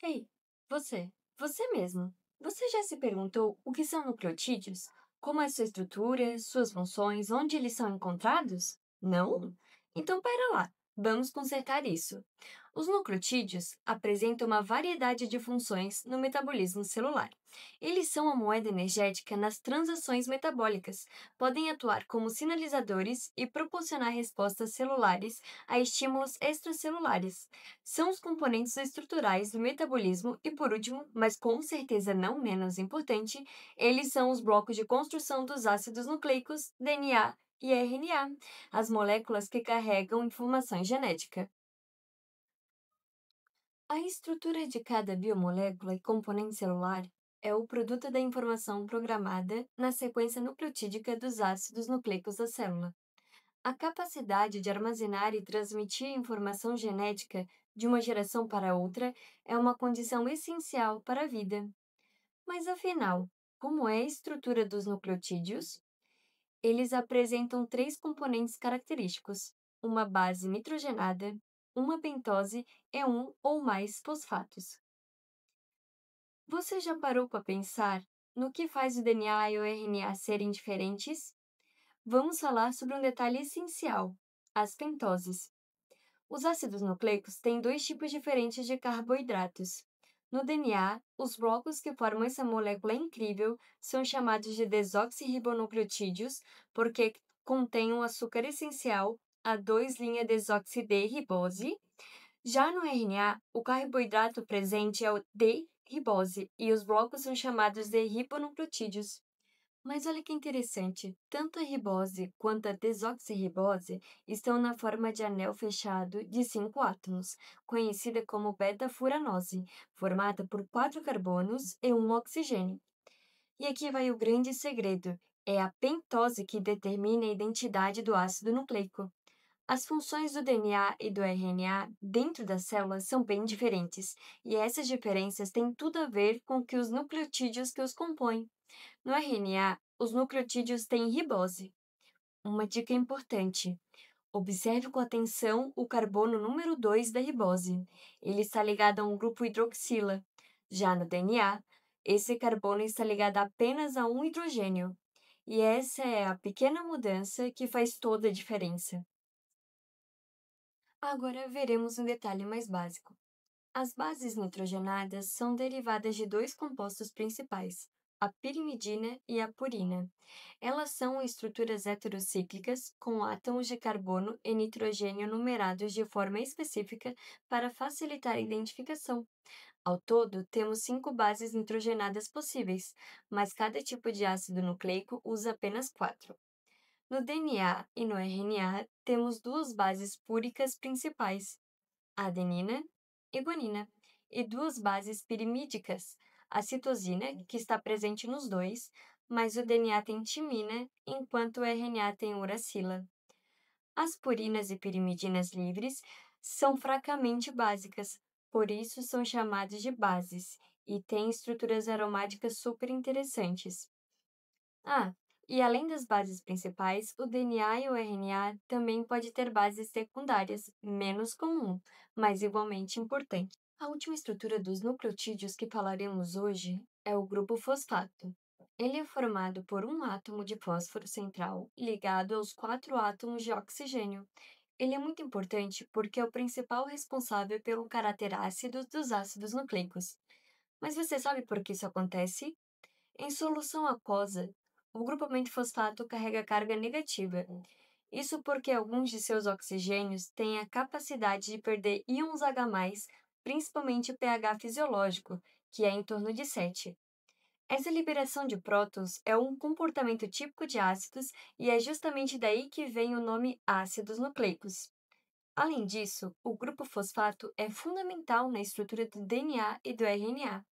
Ei, você mesmo. Você já se perguntou o que são nucleotídeos? Como é sua estrutura, suas funções, onde eles são encontrados? Não? Então pera lá, vamos consertar isso. Os nucleotídeos apresentam uma variedade de funções no metabolismo celular. Eles são a moeda energética nas transações metabólicas, podem atuar como sinalizadores e proporcionar respostas celulares a estímulos extracelulares. São os componentes estruturais do metabolismo e, por último, mas com certeza não menos importante, eles são os blocos de construção dos ácidos nucleicos, DNA e RNA, as moléculas que carregam informação genética. A estrutura de cada biomolécula e componente celular é o produto da informação programada na sequência nucleotídica dos ácidos nucleicos da célula. A capacidade de armazenar e transmitir informação genética de uma geração para outra é uma condição essencial para a vida. Mas afinal, como é a estrutura dos nucleotídeos? Eles apresentam três componentes característicos: uma base nitrogenada, uma pentose e um ou mais fosfatos. Você já parou para pensar no que faz o DNA e o RNA serem diferentes? Vamos falar sobre um detalhe essencial: as pentoses. Os ácidos nucleicos têm dois tipos diferentes de carboidratos. No DNA, os blocos que formam essa molécula incrível são chamados de desoxirribonucleotídeos porque contêm um açúcar essencial, a 2'-desoxidribose. Já no RNA, o carboidrato presente é o D-ribose e os blocos são chamados de ribonucleotídeos. Mas olha que interessante, tanto a ribose quanto a desoxirribose estão na forma de anel fechado de 5 átomos, conhecida como beta-furanose, formada por 4 carbonos e um oxigênio. E aqui vai o grande segredo: é a pentose que determina a identidade do ácido nucleico. As funções do DNA e do RNA dentro das células são bem diferentes, e essas diferenças têm tudo a ver com que os nucleotídeos que os compõem. No RNA, os nucleotídeos têm ribose. Uma dica importante: observe com atenção o carbono número 2 da ribose. Ele está ligado a um grupo hidroxila. Já no DNA, esse carbono está ligado apenas a um hidrogênio. E essa é a pequena mudança que faz toda a diferença. Agora veremos um detalhe mais básico. As bases nitrogenadas são derivadas de dois compostos principais, a pirimidina e a purina. Elas são estruturas heterocíclicas com átomos de carbono e nitrogênio numerados de forma específica para facilitar a identificação. Ao todo, temos 5 bases nitrogenadas possíveis, mas cada tipo de ácido nucleico usa apenas 4. No DNA e no RNA, temos duas bases púricas principais, a adenina e guanina, e duas bases pirimídicas, a citosina, que está presente nos dois, mas o DNA tem timina, enquanto o RNA tem uracila. As purinas e pirimidinas livres são fracamente básicas, por isso são chamadas de bases, e têm estruturas aromáticas super interessantes. Ah, e além das bases principais, o DNA e o RNA também pode ter bases secundárias, menos comum, mas igualmente importante. A última estrutura dos nucleotídeos que falaremos hoje é o grupo fosfato. Ele é formado por um átomo de fósforo central ligado aos 4 átomos de oxigênio. Ele é muito importante porque é o principal responsável pelo caráter ácido dos ácidos nucleicos. Mas você sabe por que isso acontece? Em solução aquosa, o grupamento fosfato carrega carga negativa. Isso porque alguns de seus oxigênios têm a capacidade de perder íons H+, principalmente o pH fisiológico, que é em torno de 7. Essa liberação de prótons é um comportamento típico de ácidos e é justamente daí que vem o nome ácidos nucleicos. Além disso, o grupo fosfato é fundamental na estrutura do DNA e do RNA.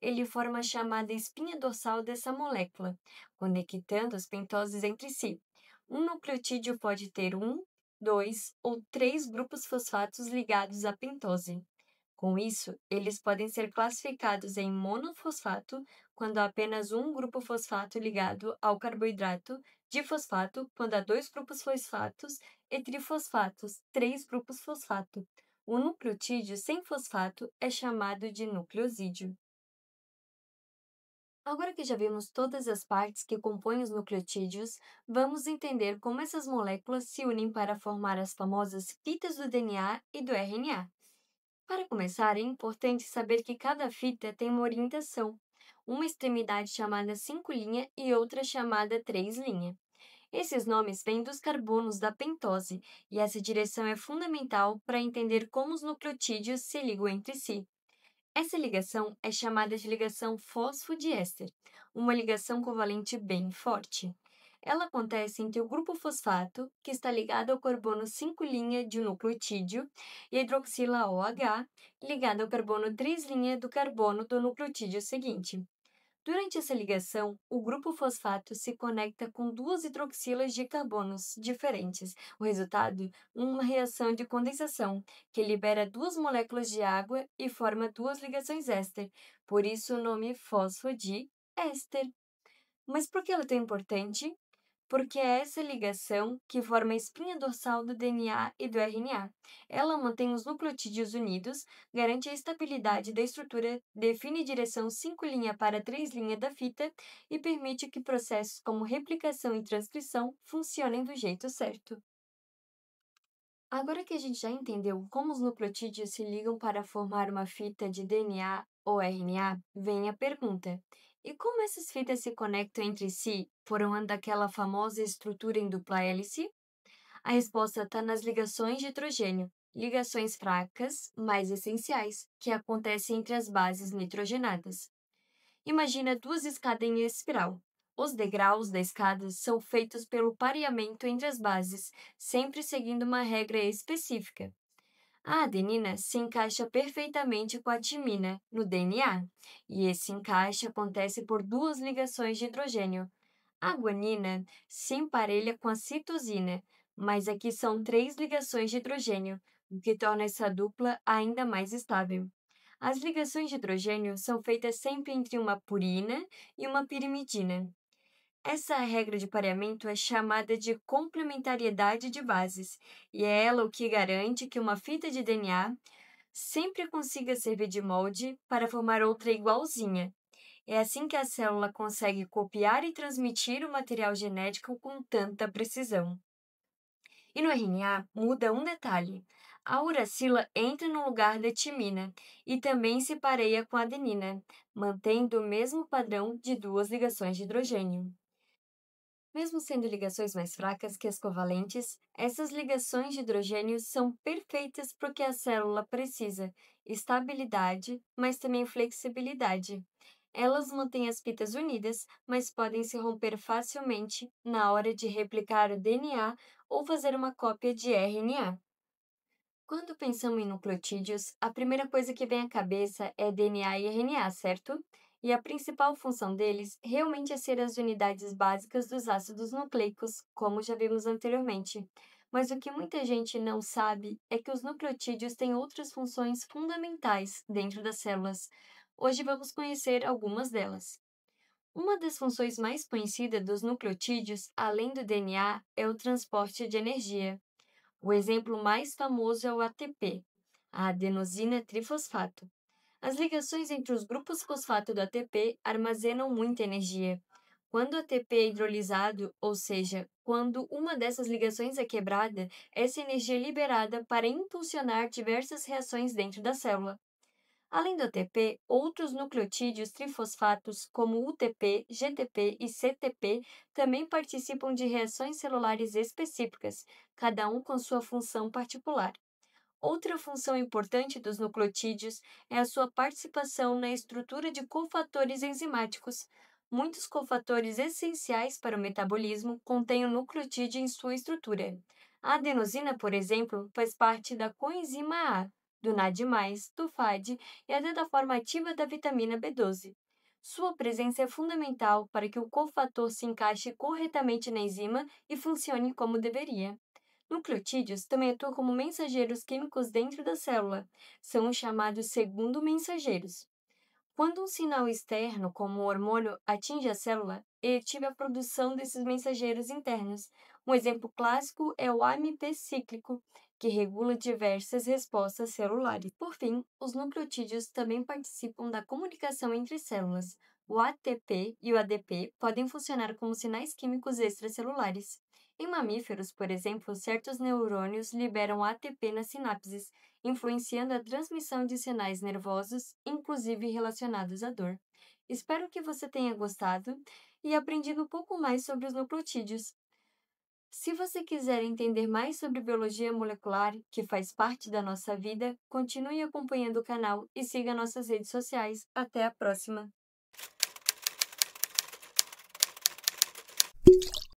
Ele forma a chamada espinha dorsal dessa molécula, conectando as pentoses entre si. Um nucleotídeo pode ter um, dois ou três grupos fosfatos ligados à pentose. Com isso, eles podem ser classificados em monofosfato quando há apenas um grupo fosfato ligado ao carboidrato, difosfato quando há dois grupos fosfatos e trifosfatos, três grupos fosfato. O nucleotídeo sem fosfato é chamado de nucleosídeo. Agora que já vimos todas as partes que compõem os nucleotídeos, vamos entender como essas moléculas se unem para formar as famosas fitas do DNA e do RNA. Para começar, é importante saber que cada fita tem uma orientação, uma extremidade chamada 5' e outra chamada 3'. Esses nomes vêm dos carbonos da pentose, e essa direção é fundamental para entender como os nucleotídeos se ligam entre si. Essa ligação é chamada de ligação fosfodiéster, uma ligação covalente bem forte. Ela acontece entre o grupo fosfato, que está ligado ao carbono 5' de um nucleotídeo, e a hidroxila OH, ligada ao carbono 3' do carbono do nucleotídeo seguinte. Durante essa ligação, o grupo fosfato se conecta com duas hidroxilas de carbonos diferentes. O resultado, uma reação de condensação, que libera duas moléculas de água e forma duas ligações éster. Por isso o nome fosfodiéster. Mas por que ela é tão importante? Porque é essa ligação que forma a espinha dorsal do DNA e do RNA. Ela mantém os nucleotídeos unidos, garante a estabilidade da estrutura, define a direção 5' para 3' da fita e permite que processos como replicação e transcrição funcionem do jeito certo. Agora que a gente já entendeu como os nucleotídeos se ligam para formar uma fita de DNA ou RNA, vem a pergunta: e como essas fitas se conectam entre si por uma daquela famosa estrutura em dupla hélice? A resposta está nas ligações de hidrogênio, ligações fracas, mas essenciais, que acontecem entre as bases nitrogenadas. Imagina duas escadas em espiral. Os degraus da escada são feitos pelo pareamento entre as bases, sempre seguindo uma regra específica. A adenina se encaixa perfeitamente com a timina no DNA, e esse encaixe acontece por duas ligações de hidrogênio. A guanina se emparelha com a citosina, mas aqui são três ligações de hidrogênio, o que torna essa dupla ainda mais estável. As ligações de hidrogênio são feitas sempre entre uma purina e uma pirimidina. Essa regra de pareamento é chamada de complementariedade de bases, e é ela o que garante que uma fita de DNA sempre consiga servir de molde para formar outra igualzinha. É assim que a célula consegue copiar e transmitir o material genético com tanta precisão. E no RNA muda um detalhe. A uracila entra no lugar da timina e também se pareia com a adenina, mantendo o mesmo padrão de duas ligações de hidrogênio. Mesmo sendo ligações mais fracas que as covalentes, essas ligações de hidrogênio são perfeitas para o que a célula precisa: estabilidade, mas também flexibilidade. Elas mantêm as fitas unidas, mas podem se romper facilmente na hora de replicar o DNA ou fazer uma cópia de RNA. Quando pensamos em nucleotídeos, a primeira coisa que vem à cabeça é DNA e RNA, certo? E a principal função deles realmente é ser as unidades básicas dos ácidos nucleicos, como já vimos anteriormente. Mas o que muita gente não sabe é que os nucleotídeos têm outras funções fundamentais dentro das células. Hoje vamos conhecer algumas delas. Uma das funções mais conhecidas dos nucleotídeos, além do DNA, é o transporte de energia. O exemplo mais famoso é o ATP, a adenosina trifosfato. As ligações entre os grupos fosfato do ATP armazenam muita energia. Quando o ATP é hidrolisado, ou seja, quando uma dessas ligações é quebrada, essa energia é liberada para impulsionar diversas reações dentro da célula. Além do ATP, outros nucleotídeos trifosfatos, como UTP, GTP e CTP, também participam de reações celulares específicas, cada um com sua função particular. Outra função importante dos nucleotídeos é a sua participação na estrutura de cofatores enzimáticos. Muitos cofatores essenciais para o metabolismo contêm o nucleotídeo em sua estrutura. A adenosina, por exemplo, faz parte da coenzima A, do NAD+, do FAD e até da forma ativa da vitamina B12. Sua presença é fundamental para que o cofator se encaixe corretamente na enzima e funcione como deveria. Nucleotídeos também atuam como mensageiros químicos dentro da célula. São os chamados segundo-mensageiros. Quando um sinal externo, como um hormônio, atinge a célula, ele ativa a produção desses mensageiros internos. Um exemplo clássico é o AMP cíclico, que regula diversas respostas celulares. Por fim, os nucleotídeos também participam da comunicação entre células. O ATP e o ADP podem funcionar como sinais químicos extracelulares. Em mamíferos, por exemplo, certos neurônios liberam ATP nas sinapses, influenciando a transmissão de sinais nervosos, inclusive relacionados à dor. Espero que você tenha gostado e aprendido um pouco mais sobre os nucleotídeos. Se você quiser entender mais sobre biologia molecular, que faz parte da nossa vida, continue acompanhando o canal e siga nossas redes sociais. Até a próxima!